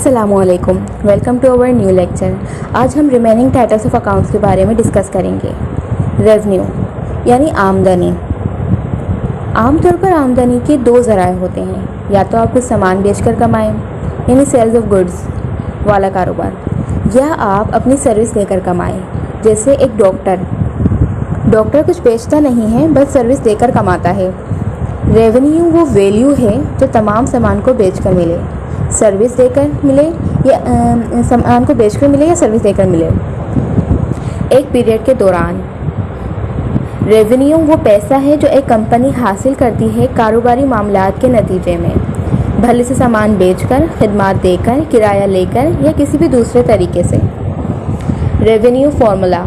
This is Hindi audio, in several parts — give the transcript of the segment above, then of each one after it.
अस्सलामुअलैकुम, welcome to our new lecture. आज हम रिमेनिंग टाइप्स ऑफ अकाउंट्स के बारे में डिस्कस करेंगे। रेवेन्यू यानी आमदनी। आमतौर पर आमदनी के दो ज़राए होते हैं, या तो आप कुछ सामान बेचकर कमाएं यानी सेल्स ऑफ गुड्स वाला कारोबार, या आप अपनी सर्विस देकर कमाएं। जैसे एक डॉक्टर कुछ बेचता नहीं है, बस सर्विस देकर कमाता है। रेवेन्यू वो वैल्यू है जो तमाम सामान को बेचकर मिले, सर्विस देकर मिले या सामान को बेचकर मिले या सर्विस देकर मिले एक पीरियड के दौरान। रेवेन्यू वो पैसा है जो एक कंपनी हासिल करती है कारोबारी मामलात के नतीजे में, भले से सामान बेचकर, खिदमात देकर, किराया लेकर या किसी भी दूसरे तरीके से। रेवेन्यू फार्मूला,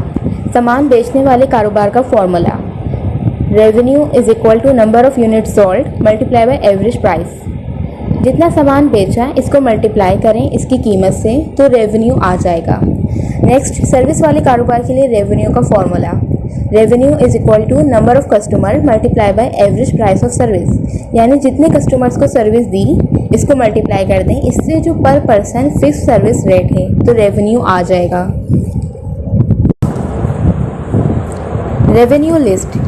सामान बेचने वाले कारोबार का formula. Revenue is equal to number of unit sold multiply by average price. जितना सामान बेचा इसको मल्टीप्लाई करें इसकी कीमत से तो रेवेन्यू आ जाएगा। नेक्स्ट, सर्विस वाले कारोबार के लिए रेवेन्यू का formula. Revenue is equal to number of customer multiply by average price of service, यानी जितने कस्टमर्स को सर्विस दी इसको मल्टीप्लाई कर दें, इससे जो पर पर्सन फिक्स सर्विस रेट है तो रेवेन्यू आ जाएगा। Revenue list.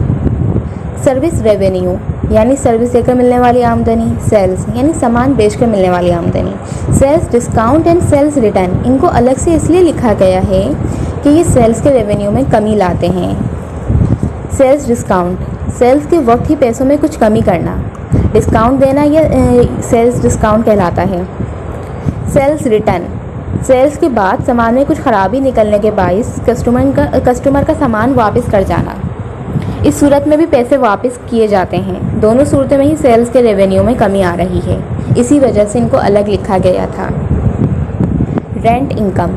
सर्विस रेवेन्यू यानी सर्विस देकर मिलने वाली आमदनी। सेल्स यानी सामान बेचकर मिलने वाली आमदनी। Sales discount and sales return, इनको अलग से इसलिए लिखा गया है कि ये सेल्स के रेवेन्यू में कमी लाते हैं। सेल्स डिस्काउंट, सेल्स के वक्त ही पैसों में कुछ कमी करना, डिस्काउंट देना, यह सेल्स डिस्काउंट कहलाता है। सेल्स रिटर्न, सेल्स के बाद सामान में कुछ खराबी निकलने के बाइस कस्टमर का सामान वापस कर जाना। इस सूरत में भी पैसे वापस किए जाते हैं। दोनों सूरतों में ही सेल्स के रेवेन्यू में कमी आ रही है, इसी वजह से इनको अलग लिखा गया था। रेंट इनकम,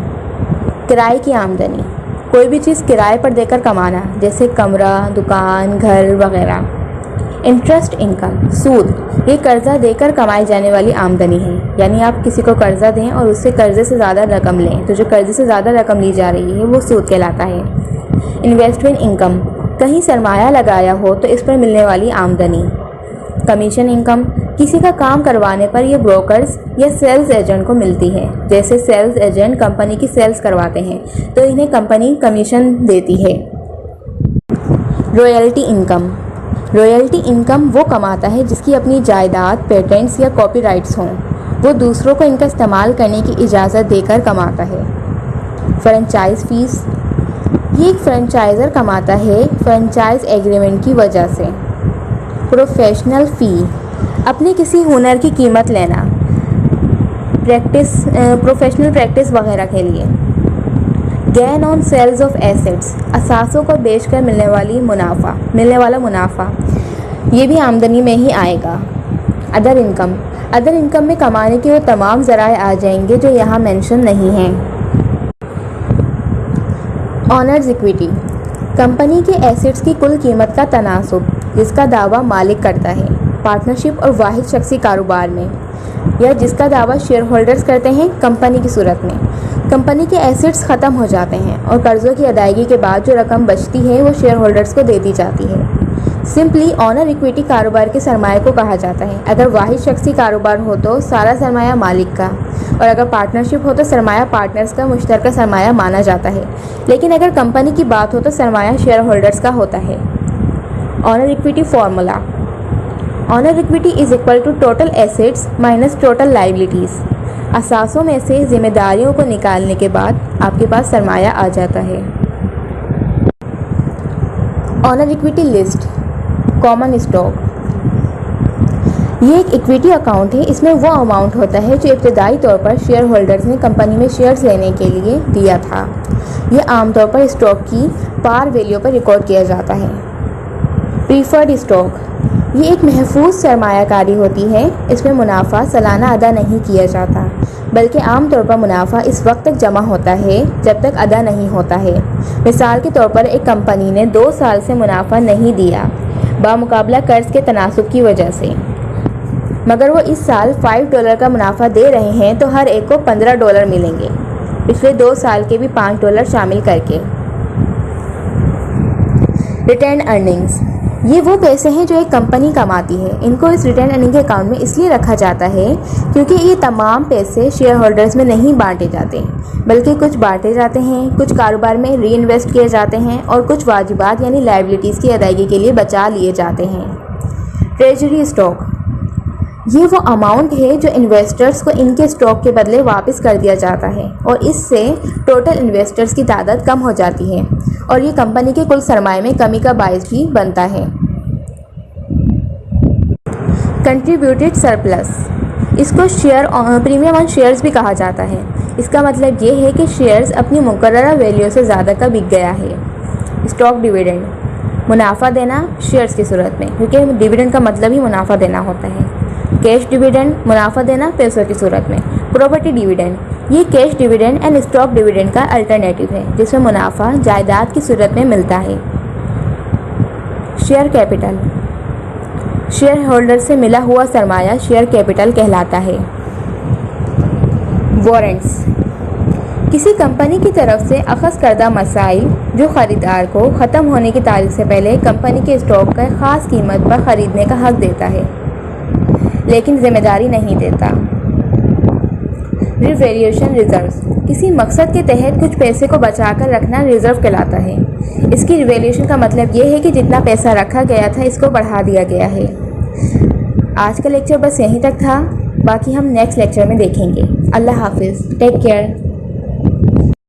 किराए की आमदनी, कोई भी चीज़ किराए पर देकर कमाना, जैसे कमरा, दुकान, घर वगैरह। इंटरेस्ट इनकम, सूद, ये कर्जा देकर कमाई जाने वाली आमदनी है, यानी आप किसी को कर्जा दें और उससे कर्जे से ज़्यादा रकम लें तो जो कर्जे से ज़्यादा रकम ली जा रही है वो सूद कहलाता है। इन्वेस्टमेंट इनकम, कहीं सरमाया लगाया हो तो इस पर मिलने वाली आमदनी। कमीशन इनकम, किसी का काम करवाने पर यह ब्रोकर्स या सेल्स एजेंट को मिलती है। जैसे सेल्स एजेंट कंपनी की सेल्स करवाते हैं तो इन्हें कंपनी कमीशन देती है। रॉयल्टी इनकम, रॉयल्टी इनकम वो कमाता है जिसकी अपनी जायदाद, पेटेंट्स या कॉपीराइट्स हों, वो दूसरों को इनका इस्तेमाल करने की इजाज़त देकर कमाता है। फ्रेंचाइज फीस, ये एक फ्रेंचाइज़र कमाता है फ्रेंचाइज एग्रीमेंट की वजह से। प्रोफेशनल फ़ी, अपने किसी हुनर की कीमत लेना, प्रोफेशनल प्रैक्टिस वगैरह के लिए। Gain on sales of assets, असासों को बेचकर मिलने वाला मुनाफा, ये भी आमदनी में ही आएगा। अदर इनकम, अदर इनकम में कमाने के वो तमाम ज़राए आ जाएंगे जो यहाँ मेंशन नहीं हैं। ऑनर्स इक्विटी, कंपनी के एसेट्स की कुल कीमत का तनासुब जिसका दावा मालिक करता है पार्टनरशिप और वाहिद शख्सी कारोबार में, या जिसका दावा शेयर होल्डर्स करते हैं कंपनी की सूरत में। कंपनी के एसेट्स ख़त्म हो जाते हैं और कर्ज़ों की अदायगी के बाद जो रकम बचती है वो शेयर होल्डर्स को दे दी जाती है। सिंपली ऑनर इक्विटी कारोबार के सरमाए को कहा जाता है। अगर वाहिद शख्सी कारोबार हो तो सारा सरमाया मालिक का, और अगर पार्टनरशिप हो तो सरमाया पार्टनर्स का मुश्तरका सरमाया माना जाता है। लेकिन अगर कंपनी की बात हो तो सरमाया शेयर होल्डर्स का होता है। Owner equity formula. Owner equity is equal to total assets minus total liabilities. असासों में से जिम्मेदारियों को निकालने के बाद आपके पास सरमाया आ जाता है। Owner equity list. Common stock, ये एक इक्विटी अकाउंट है। इसमें वो अमाउंट होता है जो इब्तदाई तौर पर शेयर होल्डर्स ने कंपनी में शेयर्स लेने के लिए दिया था। यह आमतौर पर स्टॉक की पार वैल्यू पर रिकॉर्ड किया जाता है। प्रीफर्ड स्टॉक, ये एक महफूज सरमायाकारी होती है। इसमें मुनाफा सालाना अदा नहीं किया जाता, बल्कि आमतौर पर मुनाफा इस वक्त तक जमा होता है जब तक अदा नहीं होता है। मिसाल के तौर पर एक कंपनी ने 2 साल से मुनाफा नहीं दिया बामुकाबला कर्ज के तनासुब की वजह से, मगर वो इस साल $5 का मुनाफा दे रहे हैं तो हर एक को $15 मिलेंगे, पिछले 2 साल के भी $5 शामिल करके। रिटेन अर्निंग्स, ये वो पैसे हैं जो एक कंपनी कमाती है। इनको इस रिटेन अर्निंग के अकाउंट में इसलिए रखा जाता है क्योंकि ये तमाम पैसे शेयर होल्डर्स में नहीं बांटे जाते, बल्कि कुछ बांटे जाते हैं, कुछ कारोबार में री इन्वेस्ट किए जाते हैं और कुछ वाजिबात यानी लायबिलिटीज़ की अदायगी के लिए बचा लिए जाते हैं। ट्रेजरी स्टॉक, ये वो अमाउंट है जो इन्वेस्टर्स को इनके स्टॉक के बदले वापस कर दिया जाता है और इससे टोटल इन्वेस्टर्स की तादाद कम हो जाती है और ये कंपनी के कुल सरमाए में कमी का बायस भी बनता है। कंट्रीब्यूटेड सरप्लस, इसको प्रीमियम ऑन शेयर्स भी कहा जाता है। इसका मतलब ये है कि शेयर्स अपनी मुकर्ररा वैल्यू से ज़्यादा का बिक गया है। स्टॉक डिविडेंड, मुनाफा देना शेयर्स की सूरत में, क्योंकि डिविडेंड का मतलब ही मुनाफा देना होता है। कैश डिविडेंड, मुनाफा देना पैसों की सूरत में। प्रॉपर्टी डिविडेंड, ये cash dividend and stock dividend का अल्टरनेटिव है जिसमें मुनाफा जायदाद की सूरत में मिलता है। शेयर कैपिटल, शेयर होल्डर से मिला हुआ सरमाया शेयर कैपिटल कहलाता है। वारंट्स, किसी कंपनी की तरफ से अखज़ करदा मसाइल जो ख़रीदार को ख़त्म होने की तारीख से पहले कंपनी के स्टॉक का ख़ास कीमत पर ख़रीदने का हक़ देता है, लेकिन जिम्मेदारी नहीं देता। रिवेल्यूशन रिजर्व्स, किसी मकसद के तहत कुछ पैसे को बचाकर रखना रिजर्व कहलाता है। इसकी रिवेल्यूशन का मतलब ये है कि जितना पैसा रखा गया था इसको बढ़ा दिया गया है। आज का लेक्चर बस यहीं तक था, बाकी हम नेक्स्ट लेक्चर में देखेंगे। अल्लाह हाफिज़, टेक केयर।